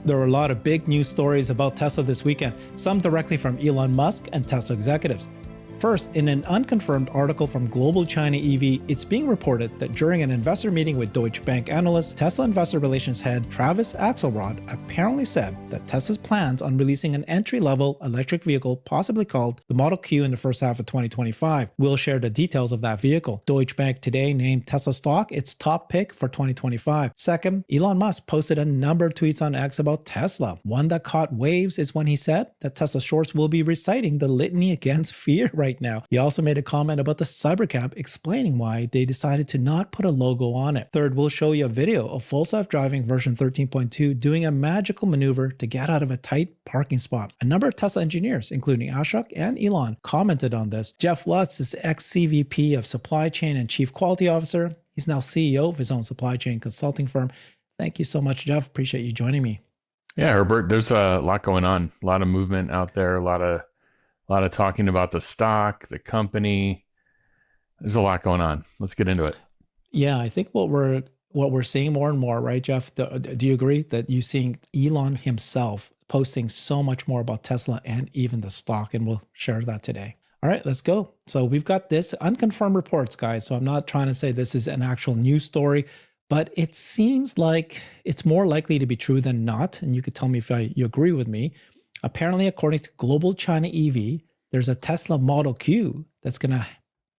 There were a lot of big news stories about Tesla this weekend, some directly from Elon Musk and Tesla executives. First, in an unconfirmed article from Global China EV, it's being reported that during an investor meeting with Deutsche Bank analysts, Tesla investor relations head Travis Axelrod apparently said that Tesla's plans on releasing an entry-level electric vehicle, possibly called the Model Q, in the first half of 2025. We'll share the details of that vehicle. Deutsche Bank today named Tesla stock its top pick for 2025. Second, Elon Musk posted a number of tweets on X about Tesla. One that caught waves is when he said that Tesla shorts will be reciting the Litany Against Fear right now. He also made a comment about the CyberCab, explaining why they decided to not put a logo on it. Third, we'll show you a video of full self-driving version 13.2 doing a magical maneuver to get out of a tight parking spot. A number of Tesla engineers, including Ashok and Elon, commented on this. Jeff Lutz is ex-CVP of Supply Chain and Chief Quality Officer. He's now CEO of his own supply chain consulting firm. Thank you so much, Jeff. Appreciate you joining me. Yeah, Herbert, there's a lot going on, a lot of movement out there, a lot of talking about the stock, the company. There's a lot going on. Let's get into it. Yeah, I think what we're seeing more and more, right, Jeff? Do you agree that you're seeing Elon himself posting so much more about Tesla and even the stock? And we'll share that today. All right, let's go. So we've got this unconfirmed reports, guys. So I'm not trying to say this is an actual news story, but it seems like it's more likely to be true than not. And you could tell me if you agree with me. Apparently, according to Global China EV, there's a Tesla Model Q that's going to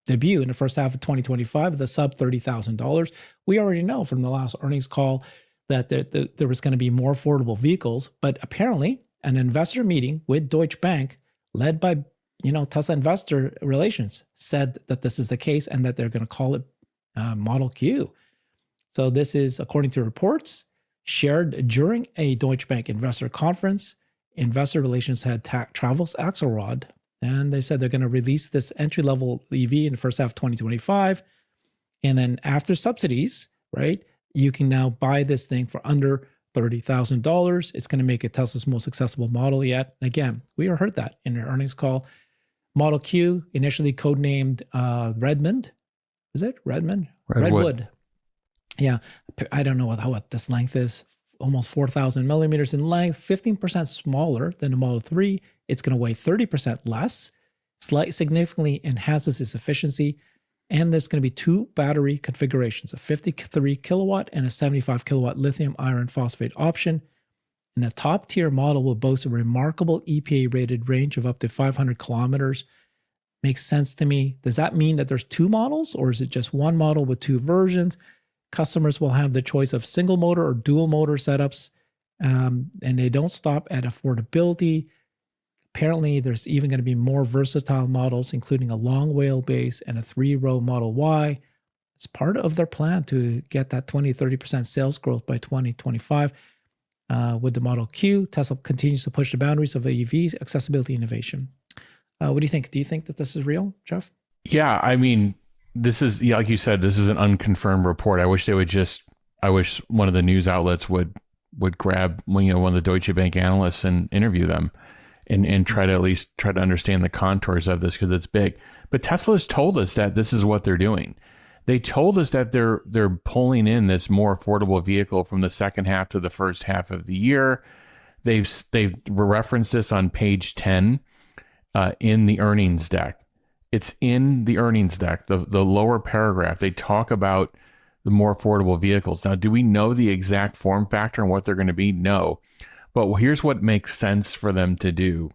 debut in the first half of 2025 at a sub $30,000. We already know from the last earnings call that there was going to be more affordable vehicles, but apparently an investor meeting with Deutsche Bank led by Tesla investor relations said that this is the case and that they're going to call it Model Q. So this is, according to reports, shared during a Deutsche Bank investor conference. Investor relations head Travis Axelrod, and they said they're going to release this entry-level EV in the first half of 2025. And then after subsidies, right, you can now buy this thing for under $30,000. It's going to make it Tesla's most accessible model yet. And again, we heard that in our earnings call. Model Q, initially codenamed Redmond. Is it Redmond? Redwood. Yeah, I don't know what this length is. Almost 4,000 millimeters in length, 15% smaller than the Model 3. It's going to weigh 30% less, significantly enhances its efficiency. And there's going to be two battery configurations, a 53 kilowatt and a 75 kilowatt lithium iron phosphate option. And the top tier model will boast a remarkable EPA rated range of up to 500 kilometers. Makes sense to me. Does that mean that there's two models, or is it just one model with two versions? Customers will have the choice of single motor or dual motor setups, and they don't stop at affordability. Apparently, there's even going to be more versatile models, including a long wheelbase and a 3-row Model Y. It's part of their plan to get that 20-30% sales growth by 2025. With the Model Q, Tesla continues to push the boundaries of EV accessibility innovation. What do you think? Do you think that this is real, Jeff? Yeah, I mean, this is, like you said, this is an unconfirmed report. I wish one of the news outlets would grab one of the Deutsche Bank analysts and interview them and try to at least try to understand the contours of this, because it's big. But Tesla's told us that this is what they're doing. They told us that they're pulling in this more affordable vehicle from the second half to the first half of the year. They've referenced this on page 10 in the earnings deck. It's in the earnings deck, the lower paragraph. They talk about the more affordable vehicles. Now, do we know the exact form factor and what they're going to be? No. But here's what makes sense for them to do.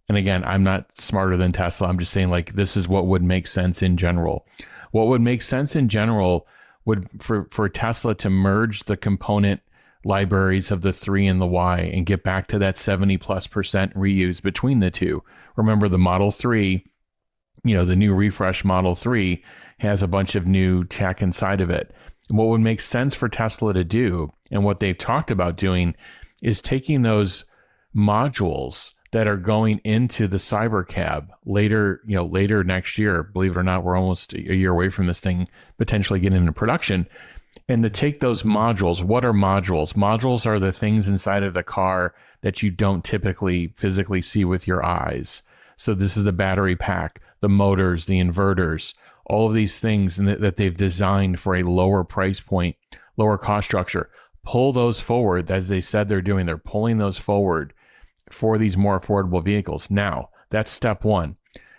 And again, I'm not smarter than Tesla. I'm just saying, like, this is what would make sense in general. What would make sense in general would for Tesla to merge the component libraries of the 3 and the Y and get back to that 70+% reuse between the two. Remember, the Model 3, the new refresh Model 3 has a bunch of new tech inside of it. And what would make sense for Tesla to do, and what they've talked about doing, is taking those modules that are going into the CyberCab later next year. Believe it or not, we're almost a year away from this thing potentially getting into production. And to take those modules, what are modules? Modules are the things inside of the car that you don't typically physically see with your eyes. So this is the battery pack, the motors, the inverters, all of these things that they've designed for a lower price point, lower cost structure. pull those forward, as they said they're doing. They're pulling those forward for these more affordable vehicles. Now, that's step one.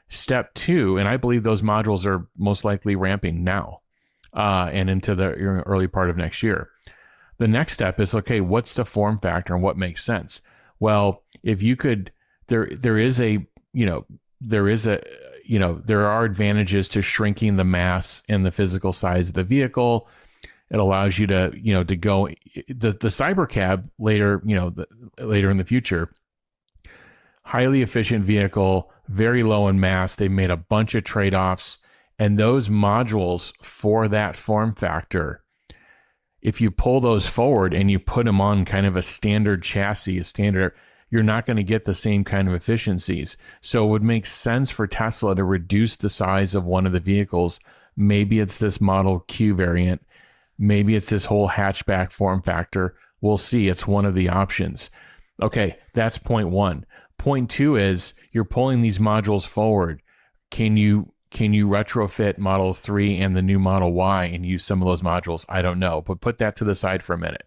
Step two, and I believe those modules are most likely ramping now and into the early part of next year. The next step is, okay, what's the form factor and what makes sense? Well, if you could, there are advantages to shrinking the mass and the physical size of the vehicle. It allows you to, to go the CyberCab later, later in the future. Highly efficient vehicle, very low in mass. They made a bunch of trade-offs, and those modules for that form factor, if you pull those forward and you put them on kind of a standard chassis, you're not going to get the same kind of efficiencies. So it would make sense for Tesla to reduce the size of one of the vehicles. Maybe it's this Model Q variant. Maybe it's this whole hatchback form factor. We'll see. It's one of the options. Okay, that's point one. Point two is you're pulling these modules forward. Can you retrofit Model 3 and the new Model Y and use some of those modules? I don't know, but put that to the side for a minute.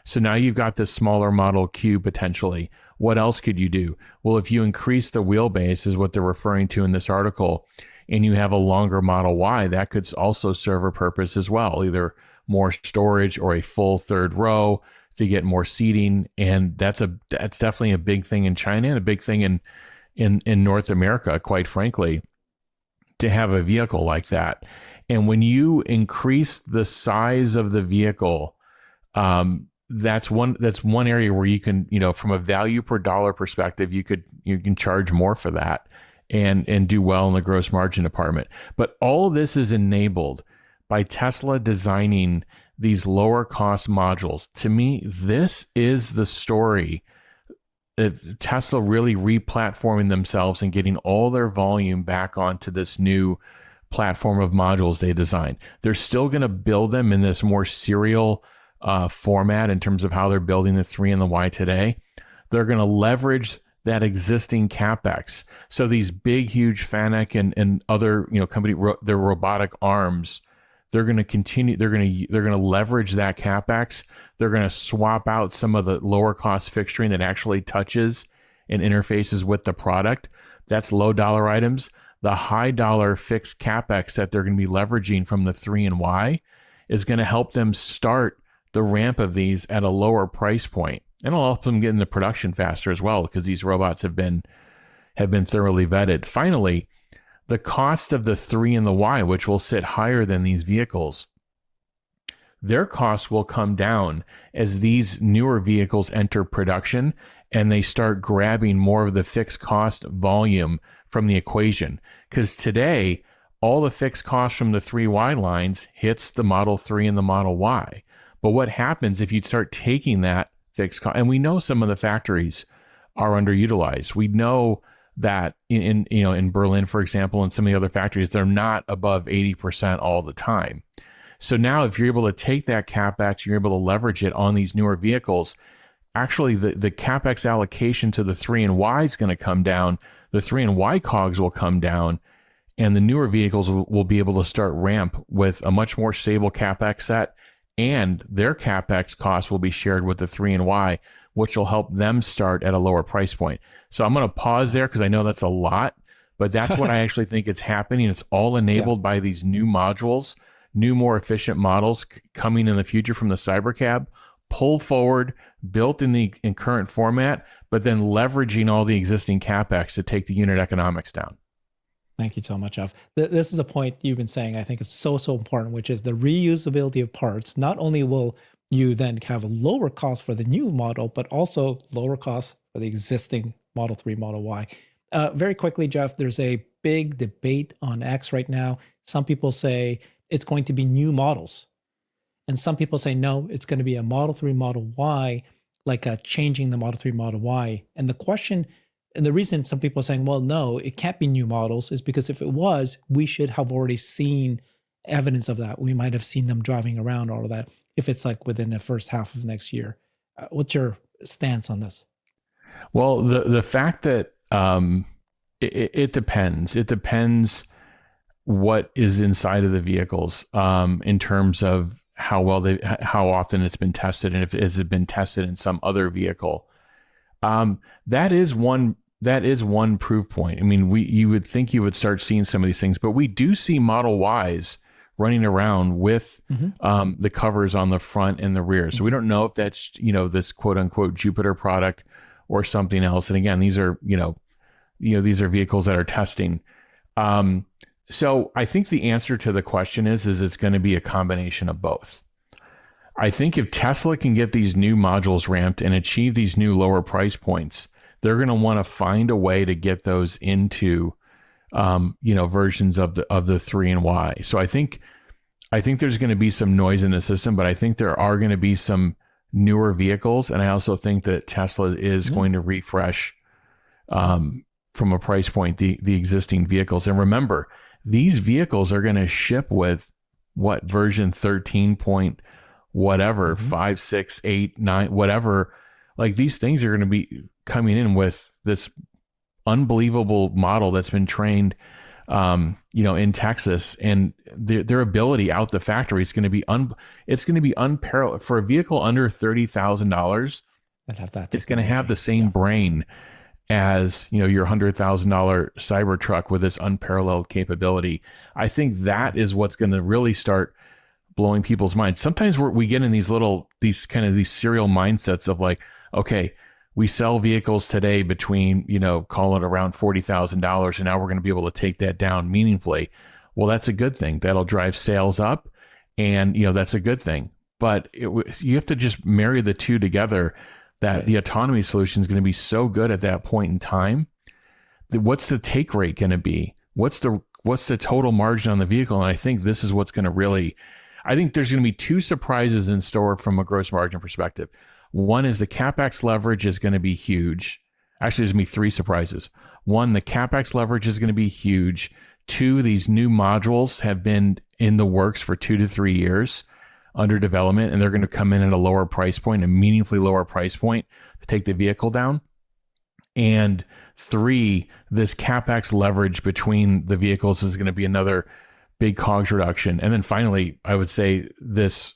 So now you've got this smaller Model Q potentially. What else could you do? Well, if you increase the wheelbase, is what they're referring to in this article, and you have a longer Model Y, that could also serve a purpose as well, either more storage or a full third row to get more seating. And that's definitely a big thing in China and a big thing in North America, quite frankly, to have a vehicle like that. And when you increase the size of the vehicle, that's one area where you can, from a value per dollar perspective, you can charge more for that and do well in the gross margin department. But all of this is enabled by Tesla designing these lower cost modules. To me, this is the story of Tesla really replatforming themselves and getting all their volume back onto this new platform of modules they designed. They're still going to build them in this more serial format in terms of how they're building the 3 and the Y today. They're going to leverage that existing CapEx. So these big, huge FANUC and other company, their robotic arms, they're going to continue. They're going to leverage that CapEx. They're going to swap out some of the lower cost fixturing that actually touches and interfaces with the product. That's low dollar items. The high dollar fixed CapEx that they're going to be leveraging from the 3 and Y is going to help them start the ramp of these at a lower price point, and it'll help them get into production faster as well, because these robots have been thoroughly vetted. Finally, the cost of the 3 and the Y, which will sit higher than these vehicles, their costs will come down as these newer vehicles enter production and they start grabbing more of the fixed cost volume from the equation. Because today, all the fixed costs from the 3Y lines hits the Model 3 and the Model Y. But what happens if you start taking that fixed cost, and we know some of the factories are underutilized. We know that in Berlin, for example, and some of the other factories, they're not above 80% all the time. So now if you're able to take that CapEx, you're able to leverage it on these newer vehicles, actually the CapEx allocation to the 3 and Y is going to come down. The 3 and Y COGS will come down, and the newer vehicles will be able to start ramp with a much more stable CapEx set, and their CapEx costs will be shared with the 3 and Y, which will help them start at a lower price point. So I'm going to pause there because I know that's a lot, but that's what I actually think is happening. It's all enabled by these new modules, new, more efficient models coming in the future from the CyberCab, pull forward, built in current format, but then leveraging all the existing CapEx to take the unit economics down. Thank you so much, Jeff. This is a point you've been saying I think is so important, which is the reusability of parts. Not only will you then have a lower cost for the new model, but also lower cost for the existing Model 3, Model Y. Very quickly, Jeff, there's a big debate on X right now. Some people say it's going to be new models. And some people say, no, it's going to be a Model 3, Model Y, like changing the Model 3, Model Y. And the question, and the reason some people are saying, well, no, it can't be new models, is because if it was, we should have already seen evidence of that. We might have seen them driving around, all of that, if it's like within the first half of next year. What's your stance on this? Well, the fact that it depends. It depends what is inside of the vehicles in terms of how often it's been tested, and if it has been tested in some other vehicle. That is one proof point. I mean, you would think you would start seeing some of these things, but we do see Model Ys running around with the covers on the front and the rear. So we don't know if that's, this quote unquote Jupiter product or something else. And again, these are, these are vehicles that are testing. So I think the answer to the question is it's going to be a combination of both. I think if Tesla can get these new modules ramped and achieve these new lower price points, they're going to want to find a way to get those into, versions of the 3 and Y. So I think there's going to be some noise in the system, but I think there are going to be some newer vehicles, and I also think that Tesla is going to refresh, from a price point, the existing vehicles. And remember, these vehicles are going to ship with what version 13 point whatever, 5, 6, 8, 9, whatever. Like, these things are going to be coming in with this unbelievable model that's been trained, in Texas, and their ability out the factory is going to be unparalleled for a vehicle under $30,000. It's going to have the same brain as, your $100,000 Cybertruck with this unparalleled capability. I think that is what's going to really start blowing people's minds. Sometimes we get in these serial mindsets of like, okay, we sell vehicles today between, call it around $40,000, and now we're going to be able to take that down meaningfully. Well, that's a good thing. That'll drive sales up, and that's a good thing. But you have to just marry the two together. That the autonomy solution is going to be so good at that point in time. What's the take rate going to be? What's the total margin on the vehicle? And I think this is what's going to really. I think there's going to be two surprises in store from a gross margin perspective. One is the CapEx leverage is going to be huge. Actually, there's going to be three surprises. One, the CapEx leverage is going to be huge. Two, these new modules have been in the works for 2 to 3 years under development, and they're going to come in at a lower price point, a meaningfully lower price point to take the vehicle down. And three, this CapEx leverage between the vehicles is going to be another big COGS reduction. And then finally, I would say this,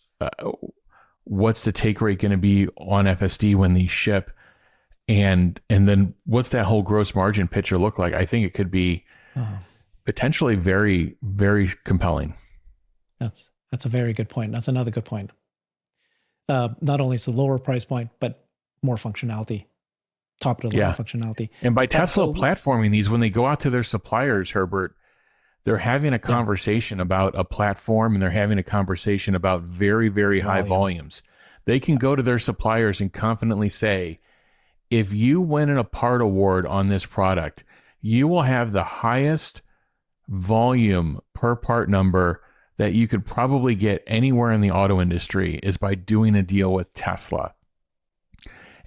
what's the take rate going to be on FSD when these ship? And then what's that whole gross margin picture look like? I think it could be potentially very, very compelling. That's a very good point. That's another good point. Not only is a lower price point, but more functionality, top of the line functionality. And by Tesla platforming these, when they go out to their suppliers, Herbert, they're having a conversation about a platform, and they're having a conversation about very, very high volumes. They can go to their suppliers and confidently say, if you win a part award on this product, you will have the highest volume per part number that you could probably get anywhere in the auto industry is by doing a deal with Tesla.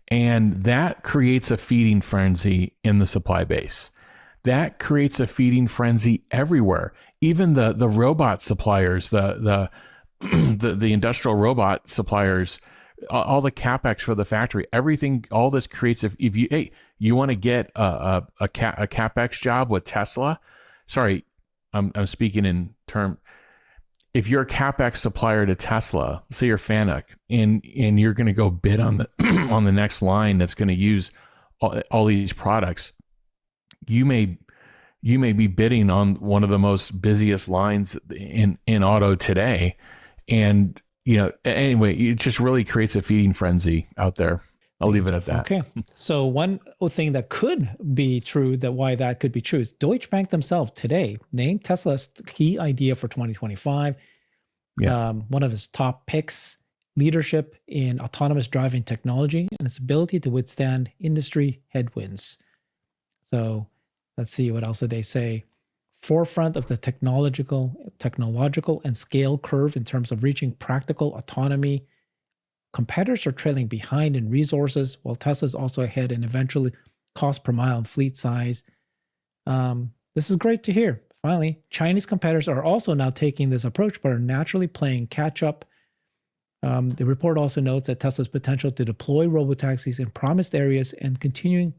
And that creates a feeding frenzy in the supply base. That creates a feeding frenzy everywhere. Even the robot suppliers, the industrial robot suppliers, all the CapEx for the factory, everything, all this creates, if you want to get a CapEx job with Tesla, sorry, I'm speaking in term. If you're a CapEx supplier to Tesla, say you're Fanuc, and you're going to go bid on the on the next line that's going to use all these products, you may be bidding on one of the most busiest lines in auto today, and anyway, it just really creates a feeding frenzy out there. I'll leave it at that. Okay. So one thing that could be true, why that could be true, is Deutsche Bank themselves today named Tesla's key idea for 2025. One of his top picks, leadership in autonomous driving technology and its ability to withstand industry headwinds. So let's see, what else did they say? Forefront of the technological and scale curve in terms of reaching practical autonomy. Competitors are trailing behind in resources, while Tesla is also ahead in eventually cost per mile and fleet size. This is great to hear. Finally, Chinese competitors are also now taking this approach, but are naturally playing catch up. The report also notes that Tesla's potential to deploy robotaxis in promised areas and continuing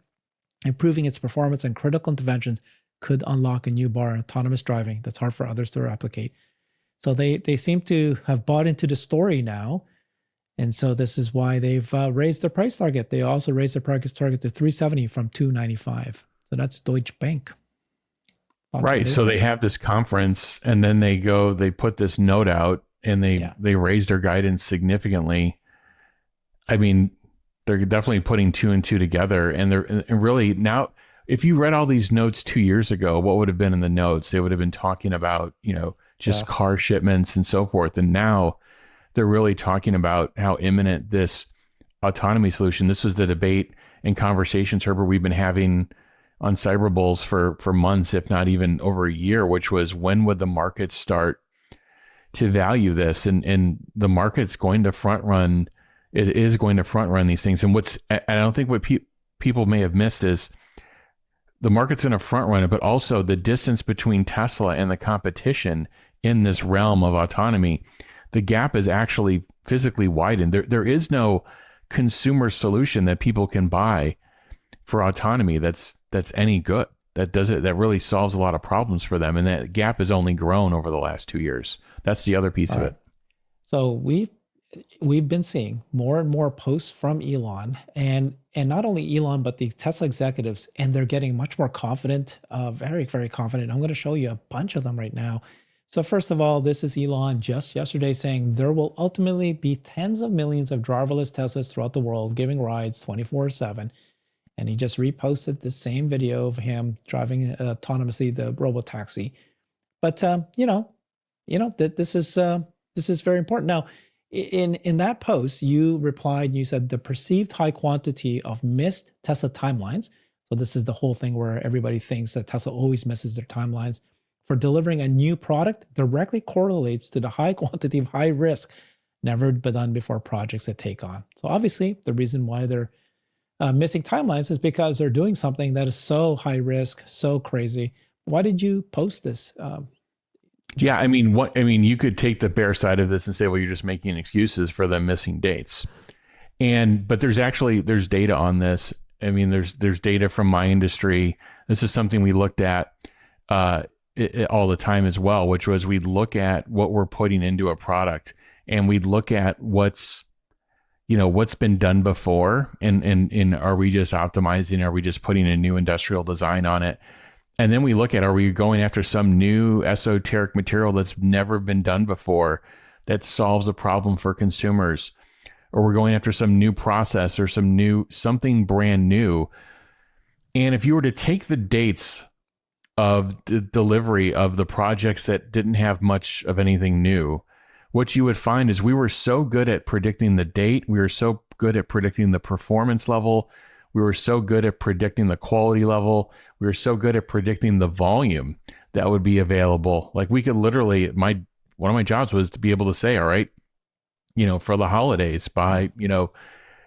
improving its performance and critical interventions could unlock a new bar in autonomous driving that's hard for others to replicate. So they seem to have bought into the story now. And so this is why they've raised their price target. They also raised their price target to 370 from 295. So that's Deutsche Bank. Thoughts on Right. those So they guys? have this conference and then they put this note out and Yeah. they raised their guidance significantly. I mean, they're definitely putting two and two together. And really now, if you read all these notes 2 years ago, what would have been in the notes? They would have been talking about, just Yeah. car shipments and so forth. And now they're really talking about how imminent this autonomy solution. This was the debate and conversations, Herbert, we've been having on Cyber Bulls for months, if not even over a year, which was when would the market start to value this? And the market's going to front run. It is going to front run these things. And I don't think what people may have missed is the market's going to front run it, but also the distance between Tesla and the competition in this realm of autonomy, the gap is actually physically widened. There is no consumer solution that people can buy for autonomy that's any good. That really solves a lot of problems for them. And that gap has only grown over the last 2 years. That's the other piece of it. So we've been seeing more and more posts from Elon, and not only Elon but the Tesla executives, and they're getting much more confident, very, very confident. I'm going to show you a bunch of them right now. So first of all, this is Elon just yesterday saying there will ultimately be tens of millions of driverless Teslas throughout the world giving rides 24/7. And he just reposted the same video of him driving autonomously the robo taxi. But that this is very important. Now, in that post, you replied and you said the perceived high quantity of missed Tesla timelines. So this is the whole thing where everybody thinks that Tesla always misses their timelines for delivering a new product directly correlates to the high quantity of high risk never been done before projects that take on. So obviously the reason why they're missing timelines is because they're doing something that is so high risk, so crazy. Why did you post this? Yeah, I mean, you could take the bear side of this and say, well, you're just making excuses for them missing dates. But there's data on this. I mean, there's data from my industry. This is something we looked at all the time as well, which was we'd look at what we're putting into a product and we'd look at what's been done before and are we just optimizing? Are we just putting a new industrial design on it? And then we look at, are we going after some new esoteric material that's never been done before that solves a problem for consumers? Or we're going after some new process or something brand new. And if you were to take the dates of the delivery of the projects that didn't have much of anything new, what you would find is we were so good at predicting the date. We were so good at predicting the performance level. We were so good at predicting the quality level. We were so good at predicting the volume that would be available. Like we could literally, one of my jobs was to be able to say, all right, for the holidays by,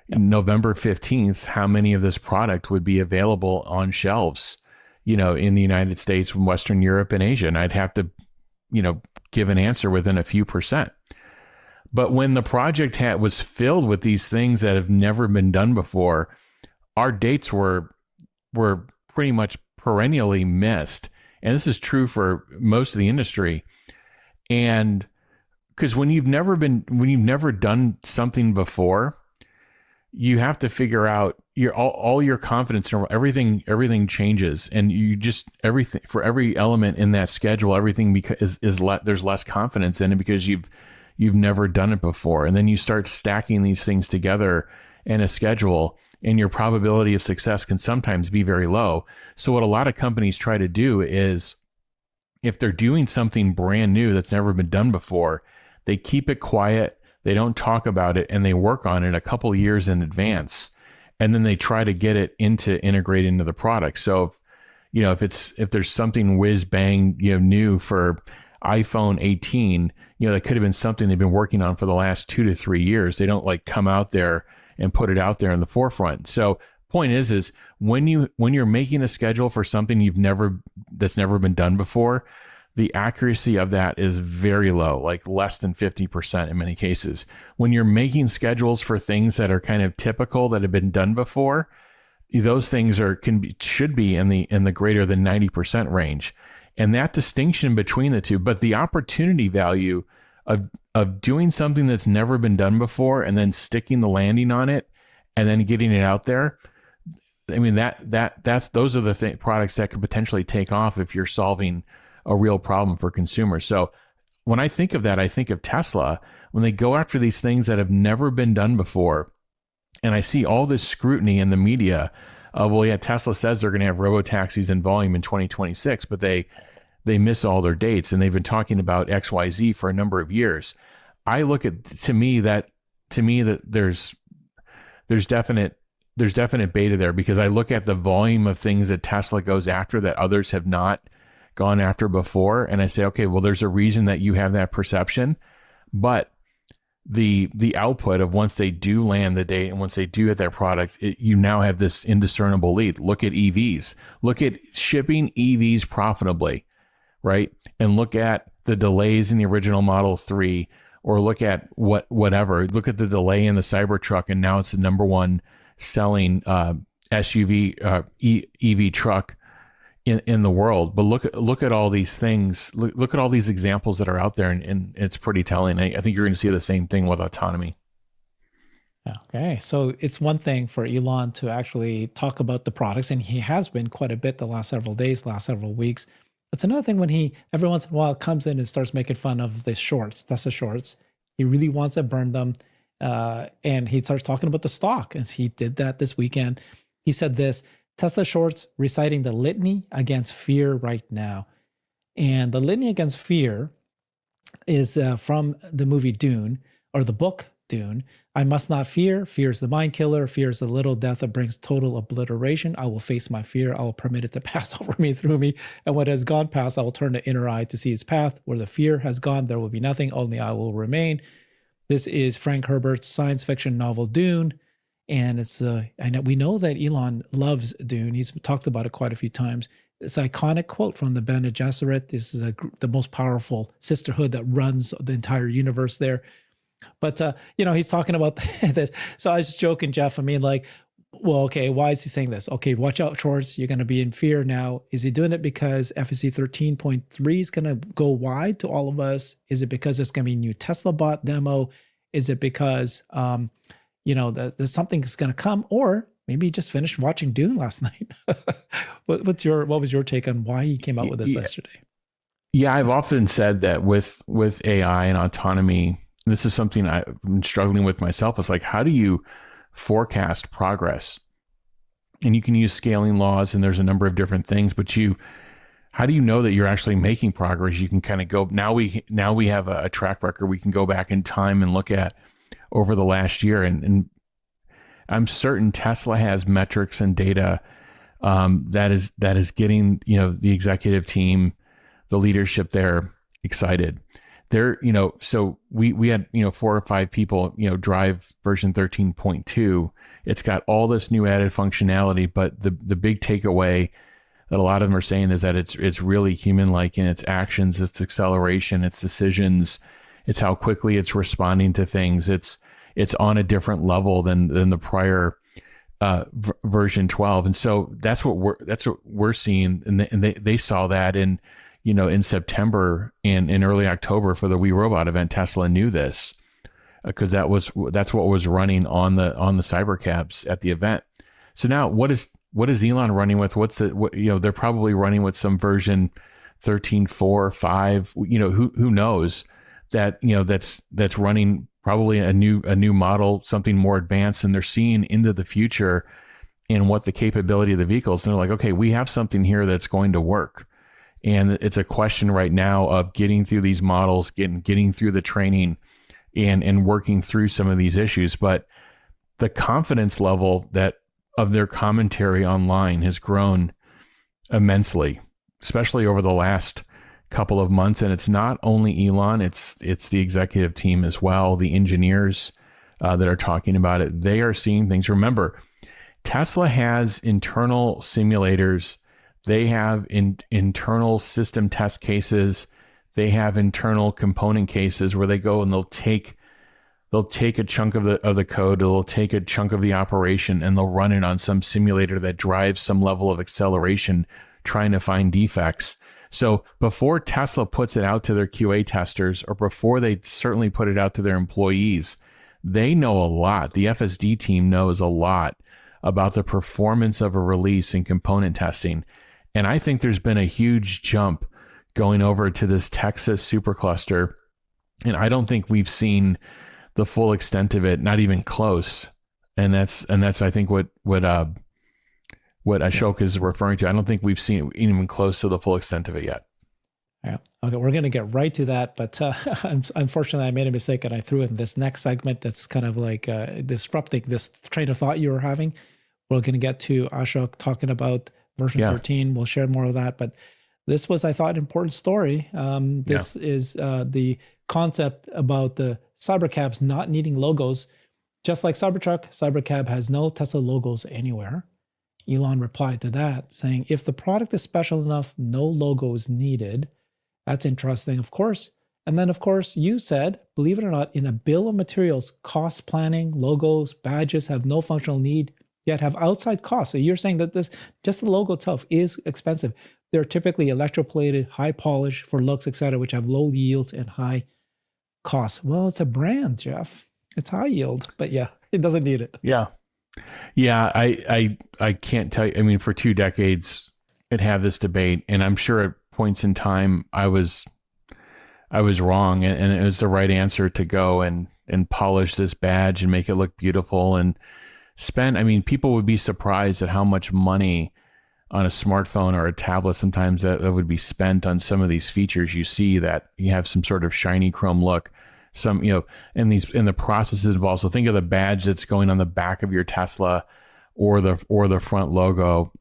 November 15th, how many of this product would be available on shelves, in the United States, Western Europe, and Asia. And I'd have to, give an answer within a few percent. But when the project was filled with these things that have never been done before, our dates were pretty much perennially missed. And this is true for most of the industry. And because when you've never done something before, you have to figure out all your confidence in everything changes, and you just everything for every element in that schedule, everything there's less confidence in it because you've never done it before, and then you start stacking these things together in a schedule, and your probability of success can sometimes be very low. So what a lot of companies try to do is, if they're doing something brand new that's never been done before, they keep it quiet. They don't talk about it, and they work on it a couple years in advance, and then they try to get it integrate into the product. So, if there's something whiz bang, new for iPhone 18, that could have been something they've been working on for the last 2 to 3 years. They don't come out there and put it out there in the forefront. So, point is when you're making a schedule for something that's never been done before, the accuracy of that is very low, like less than 50% in many cases. When you're making schedules for things that are kind of typical that have been done before, those things should be in the greater than 90% range. And that distinction between the two, but the opportunity value of doing something that's never been done before and then sticking the landing on it and then getting it out there. I mean, those are the products that could potentially take off if you're solving a real problem for consumers. So when I think of that, I think of Tesla when they go after these things that have never been done before. And I see all this scrutiny in the media of, well, yeah, Tesla says they're going to have robotaxis in volume in 2026, but they miss all their dates, and they've been talking about XYZ for a number of years. I look at to me that there's definite beta there, because I look at the volume of things that Tesla goes after that others have not gone after before, and I say, okay, well, there's a reason that you have that perception, but the output of once they do land the date and once they do get their product, you now have this indiscernible lead. Look at EVs. Look at shipping EVs profitably, right? And look at the delays in the original Model 3, or look at whatever. Look at the delay in the Cybertruck, and now it's the number one selling SUV EV truck in the world. But look at all these things. Look at all these examples that are out there, and it's pretty telling. I think you're going to see the same thing with autonomy. Okay, so it's one thing for Elon to actually talk about the products, and he has been quite a bit the last several days, last several weeks. It's another thing when he every once in a while comes in and starts making fun of the shorts. That's the shorts. He really wants to burn them, and he starts talking about the stock, and he did that this weekend. He said this: Tesla shorts reciting the litany against fear right now. And the litany against fear is from the movie Dune, or the book Dune. I must not fear. Fear is the mind killer. Fear is the little death that brings total obliteration. I will face my fear. I will permit it to pass over me, through me. And when it has gone past, I will turn the inner eye to see its path. Where the fear has gone, there will be nothing. Only I will remain. This is Frank Herbert's science fiction novel Dune. And it's we know that Elon loves Dune. He's talked about it quite a few times. It's an iconic quote from the Bene Gesserit. This is the most powerful sisterhood that runs the entire universe there. But he's talking about this. So I was just joking, Jeff. I mean, like, well, okay, why is he saying this? Okay, watch out, shorts. You're going to be in fear now. Is he doing it because FSC 13.3 is going to go wide to all of us? Is it because there's going to be a new Tesla bot demo? Is it because there's something that's going to come, or maybe you just finished watching Dune last night? What was your take on why he came out with this yesterday? Yeah, I've often said that with AI and autonomy, this is something I've been struggling with myself. It's like, how do you forecast progress? And you can use scaling laws, and there's a number of different things, but how do you know that you're actually making progress? You can kind of go, now we have a track record. We can go back in time and look at over the last year. And I'm certain Tesla has metrics and data that is getting, the executive team, the leadership there excited. So we had, 4 or 5 people, drive version 13.2. It's got all this new added functionality, but the big takeaway that a lot of them are saying is that it's really human-like in its actions, its acceleration, its decisions, it's how quickly it's responding to things. It's on a different level than the prior version 12, and so that's what we're seeing, and they saw that in September and in early October for the We Robot event. Tesla knew this because that's what was running on the CyberCabs at the event. So now what is Elon running with? They're probably running with some version 13.4, 5. Who knows that's running probably a new model, something more advanced, and they're seeing into the future and what the capability of the vehicles. And they're like, okay, we have something here that's going to work. And it's a question right now of getting through these models, getting through the training and working through some of these issues. But the confidence level of their commentary online has grown immensely, especially over the last couple of months. And it's not only Elon, it's the executive team as well, the engineers that are talking about it. They are seeing things. Remember, Tesla has internal simulators. They have internal system test cases. They have internal component cases where they go and they'll take a chunk of the code, they'll take a chunk of the operation, and they'll run it on some simulator that drives some level of acceleration, trying to find defects. So before Tesla puts it out to their QA testers, or before they certainly put it out to their employees, they know a lot. The FSD team knows a lot about the performance of a release in component testing. And I think there's been a huge jump going over to this Texas supercluster. And I don't think we've seen the full extent of it, not even close. And that's I think what Ashok is referring to. I don't think we've seen it even close to the full extent of it yet. Yeah. Okay, we're going to get right to that, but unfortunately, I made a mistake and I threw in this next segment that's kind of like disrupting this train of thought you were having. We're going to get to Ashok talking about version 13. We'll share more of that, but this was, I thought, an important story. This is the concept about the CyberCabs not needing logos. Just like Cybertruck, CyberCab has no Tesla logos anywhere. Elon replied to that, saying, if the product is special enough, no logo is needed. That's interesting, of course. And then, of course, you said, believe it or not, in a bill of materials, cost planning, logos, badges have no functional need, yet have outside costs. So you're saying that this, just the logo itself is expensive. They're typically electroplated, high polish for looks, etc., which have low yields and high costs. Well, it's a brand, Jeff. It's high yield, but yeah, it doesn't need it. Yeah. I can't tell you. I mean, for 2 decades, it had this debate, and I'm sure at points in time I was wrong, and it was the right answer to go and polish this badge and make it look beautiful and spend. I mean, people would be surprised at how much money on a smartphone or a tablet sometimes that would be spent on some of these features. You see that you have some sort of shiny chrome look. Some, in the processes involved. So think of the badge that's going on the back of your Tesla or the front logo,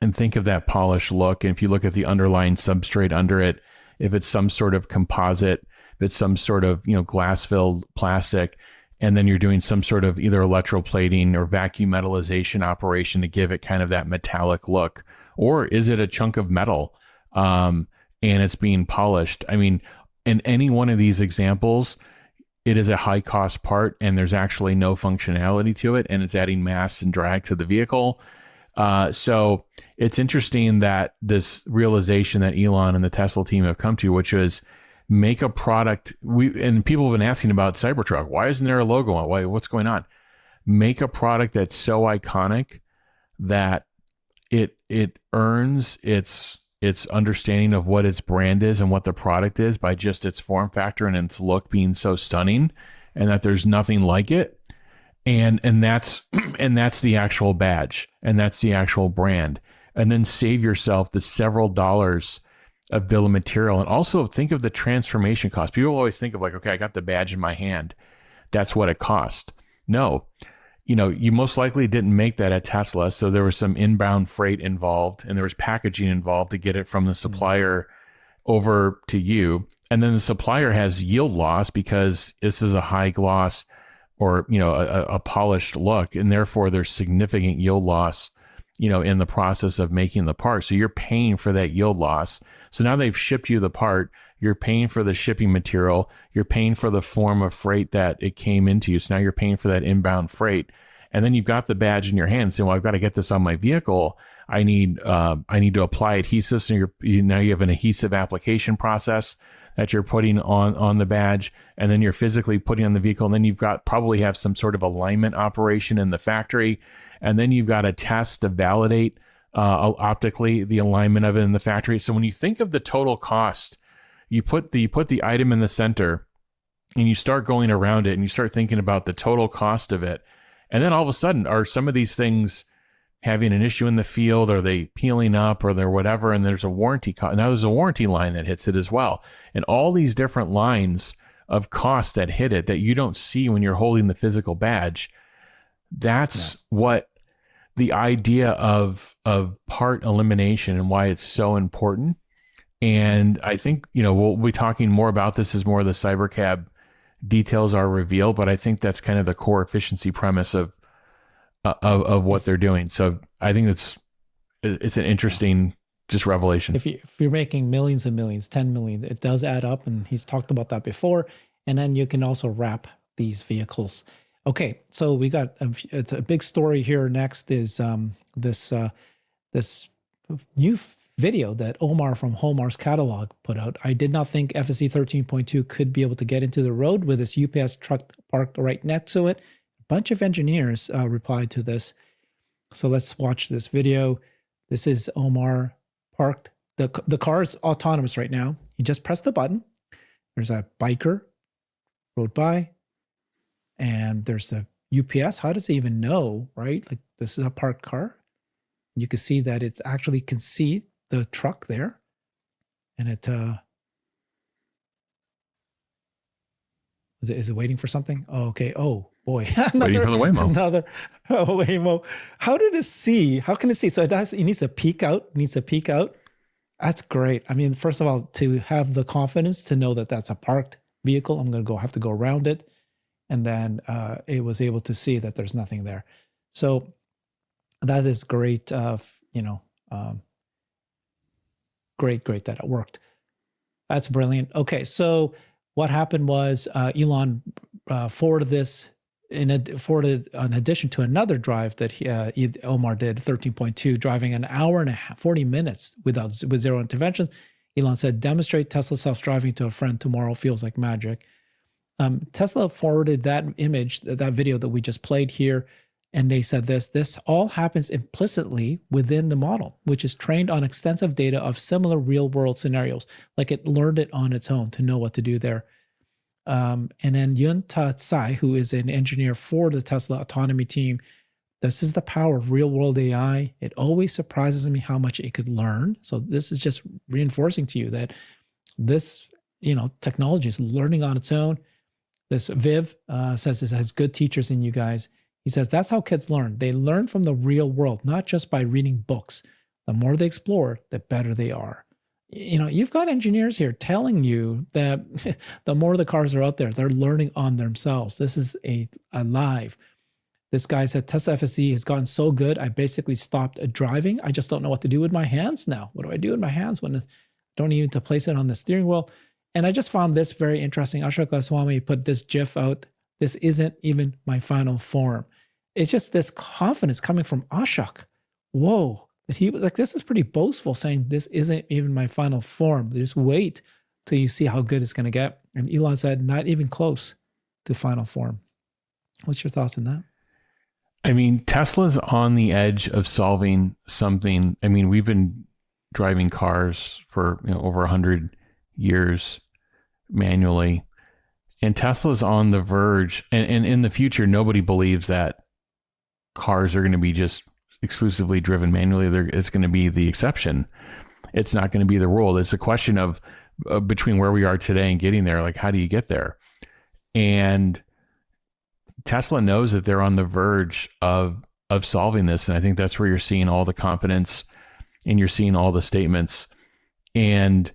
and think of that polished look. And if you look at the underlying substrate under it, if it's some sort of composite, if it's some sort of, glass filled plastic, and then you're doing some sort of either electroplating or vacuum metallization operation to give it kind of that metallic look, or is it a chunk of metal and it's being polished? I mean, in any one of these examples, it is a high cost part and there's actually no functionality to it, and it's adding mass and drag to the vehicle. So it's interesting that this realization that Elon and the Tesla team have come to, which is make a product. And people have been asking about Cybertruck. Why isn't there a logo on it? What's going on? Make a product that's so iconic that it earns its understanding of what its brand is and what the product is by just its form factor and its look being so stunning, and that there's nothing like it. And that's the actual badge, and that's the actual brand. And then save yourself the several dollars of bill of material. And also think of the transformation cost. People always think of like, okay, I got the badge in my hand, that's what it cost. No, you most likely didn't make that at Tesla. So there was some inbound freight involved, and there was packaging involved to get it from the supplier over to you. And then the supplier has yield loss because this is a high gloss or, a polished look. And therefore there's significant yield loss, in the process of making the part. So you're paying for that yield loss. So now they've shipped you the part. You're paying for the shipping material. You're paying for the form of freight that it came into you. So now you're paying for that inbound freight. And then you've got the badge in your hand saying, well, I've got to get this on my vehicle. I need to apply adhesive. So now you have an adhesive application process that you're putting on the badge, and then you're physically putting on the vehicle. And then you've got probably have some sort of alignment operation in the factory. And then you've got a test to validate optically the alignment of it in the factory. So when you think of the total cost, you put the item in the center and you start going around it and you start thinking about the total cost of it. And then all of a sudden, are some of these things having an issue in the field? Are they peeling up or they're whatever? And there's a warranty cost. Now there's a warranty line that hits it as well. And all these different lines of costs that hit it that you don't see when you're holding the physical badge. That's what the idea of part elimination and why it's so important. And I think, we'll be talking more about this as more of the CyberCab details are revealed, but I think that's kind of the core efficiency premise of what they're doing. So I think it's an interesting just revelation. If you're making millions and millions, 10 million, it does add up, and he's talked about that before. And then you can also wrap these vehicles. Okay, so we got it's a big story here. Next is this new video that Omar from Homar's catalog put out. I did not think FSC 13.2 could be able to get into the road with this UPS truck parked right next to it. A bunch of engineers replied to this. So let's watch this video. This is Omar parked. The car is autonomous right now. He just pressed the button. There's a biker rode by, and there's the UPS. How does it even know, right? Like, this is a parked car. You can see that it actually can see the truck there, and it is it waiting for something? Oh, okay. Oh boy, Waiting for the Waymo. Another Waymo. How did it see? How can it see? So it needs to peek out. It needs to peek out. That's great. I mean, first of all, to have the confidence to know that that's a parked vehicle, I'm going to have to go around it, and then it was able to see that there's nothing there. So that is great. Great that it worked. That's brilliant. Okay, so what happened was Elon forwarded this in addition to another drive that Omar did, 13.2, driving an hour and 40 minutes with zero interventions. Elon said, demonstrate Tesla self-driving to a friend tomorrow, feels like magic. Tesla forwarded that image, that video that we just played here, and they said this all happens implicitly within the model, which is trained on extensive data of similar real-world scenarios. Like, it learned it on its own to know what to do there. And then Yun-Ta Tsai, who is an engineer for the Tesla autonomy team, this is the power of real-world AI. It always surprises me how much it could learn. So this is just reinforcing to you that this, technology is learning on its own. This Viv says it has good teachers in you guys. He says that's how kids learn. They learn from the real world, not just by reading books. The more they explore, the better they are. You've got engineers here telling you that the more the cars are out there, they're learning on themselves. This is a live. This guy said, Tesla FSD has gotten so good, I basically stopped driving. I just don't know what to do with my hands now. What do I do with my hands when I don't even to place it on the steering wheel? And I just found this very interesting. Ashok Goswami put this GIF out. This isn't even my final form. It's just this confidence coming from Ashok. Whoa. That he was like, this is pretty boastful, saying this isn't even my final form. Just wait till you see how good it's going to get. And Elon said, not even close to final form. What's your thoughts on that? I mean, Tesla's on the edge of solving something. I mean, we've been driving cars for over 100 years manually, and Tesla's on the verge. And in the future, nobody believes that cars are going to be just exclusively driven manually. It's going to be the exception. It's not going to be the rule. It's a question of between where we are today and getting there. Like, how do you get there? And Tesla knows that they're on the verge of solving this. And I think that's where you're seeing all the confidence and you're seeing all the statements. And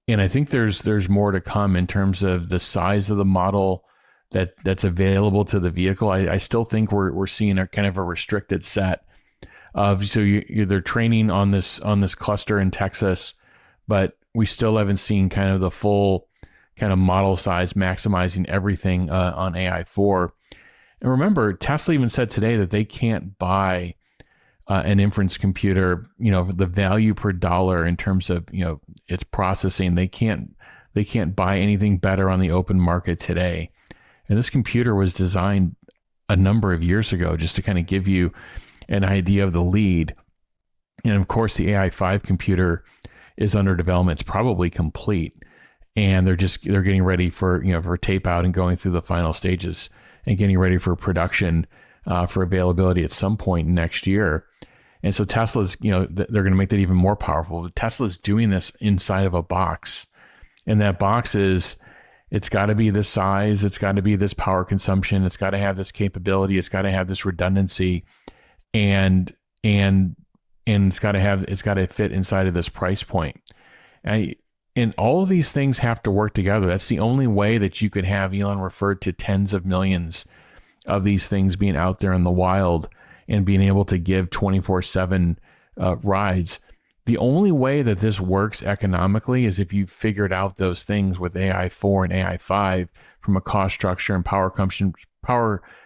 I think there's more to come in terms of the size of the model that's available to the vehicle. I still think we're seeing a kind of a restricted set of, so they're training on this cluster in Texas, but we still haven't seen kind of the full kind of model size maximizing everything on AI4. And remember, Tesla even said today that they can't buy an inference computer, the value per dollar in terms of, its processing. They can't buy anything better on the open market today. And this computer was designed a number of years ago, just to kind of give you an idea of the lead. And of course, the AI5 computer is under development. It's probably complete. And they're getting ready for, for tape out and going through the final stages and getting ready for production for availability at some point next year. And so Tesla's, they're going to make that even more powerful. Tesla's doing this inside of a box. And that box is, it's got to be this size. It's got to be this power consumption. It's got to have this capability. It's got to have this redundancy. And it's got to fit inside of this price point. And all of these things have to work together. That's the only way that you could have, Elon referred to tens of millions of these things being out there in the wild and being able to give 24/7 rides. The only way that this works economically is if you figured out those things with AI4 and AI5 from a cost structure and power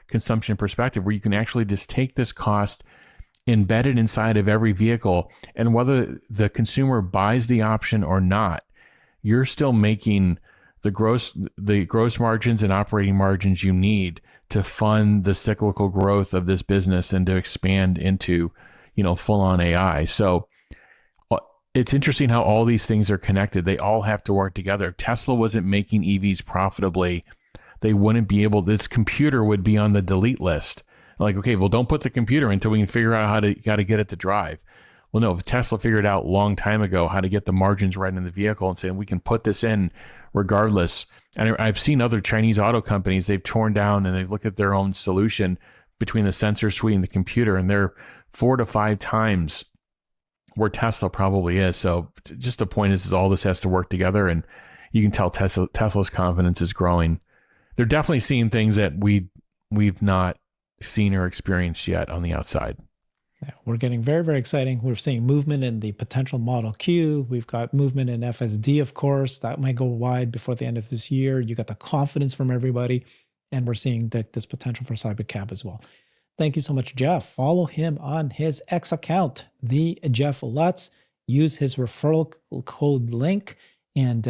consumption perspective, where you can actually just take this cost embedded inside of every vehicle. And whether the consumer buys the option or not, you're still making the gross margins and operating margins you need to fund the cyclical growth of this business and to expand into, full on AI. So it's interesting how all these things are connected. They all have to work together. If Tesla wasn't making EVs profitably, they wouldn't be able, this computer would be on the delete list. Like, okay, well, don't put the computer until we can figure out how to get it to drive. Well, no, if Tesla figured out a long time ago how to get the margins right in the vehicle and say, we can put this in regardless. And I've seen other Chinese auto companies, they've torn down and they've looked at their own solution between the sensor suite and the computer, and they're 4 to 5 times where Tesla probably is. So just the point is all this has to work together, and you can tell Tesla's confidence is growing. They're definitely seeing things that we've not seen or experienced yet on the outside. Yeah, we're getting very, very exciting. We're seeing movement in the potential Model Q. We've got movement in FSD, of course. That might go wide before the end of this year. You got the confidence from everybody. And we're seeing this potential for CyberCab as well. Thank you so much, Jeff. Follow him on his X account, the Jeff Lutz. Use his referral code link and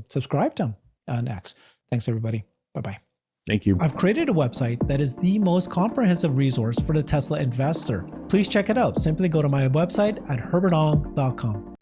subscribe to him on X. Thanks, everybody. Bye-bye. Thank you. I've created a website that is the most comprehensive resource for the Tesla investor. Please check it out. Simply go to my website at herbertong.com.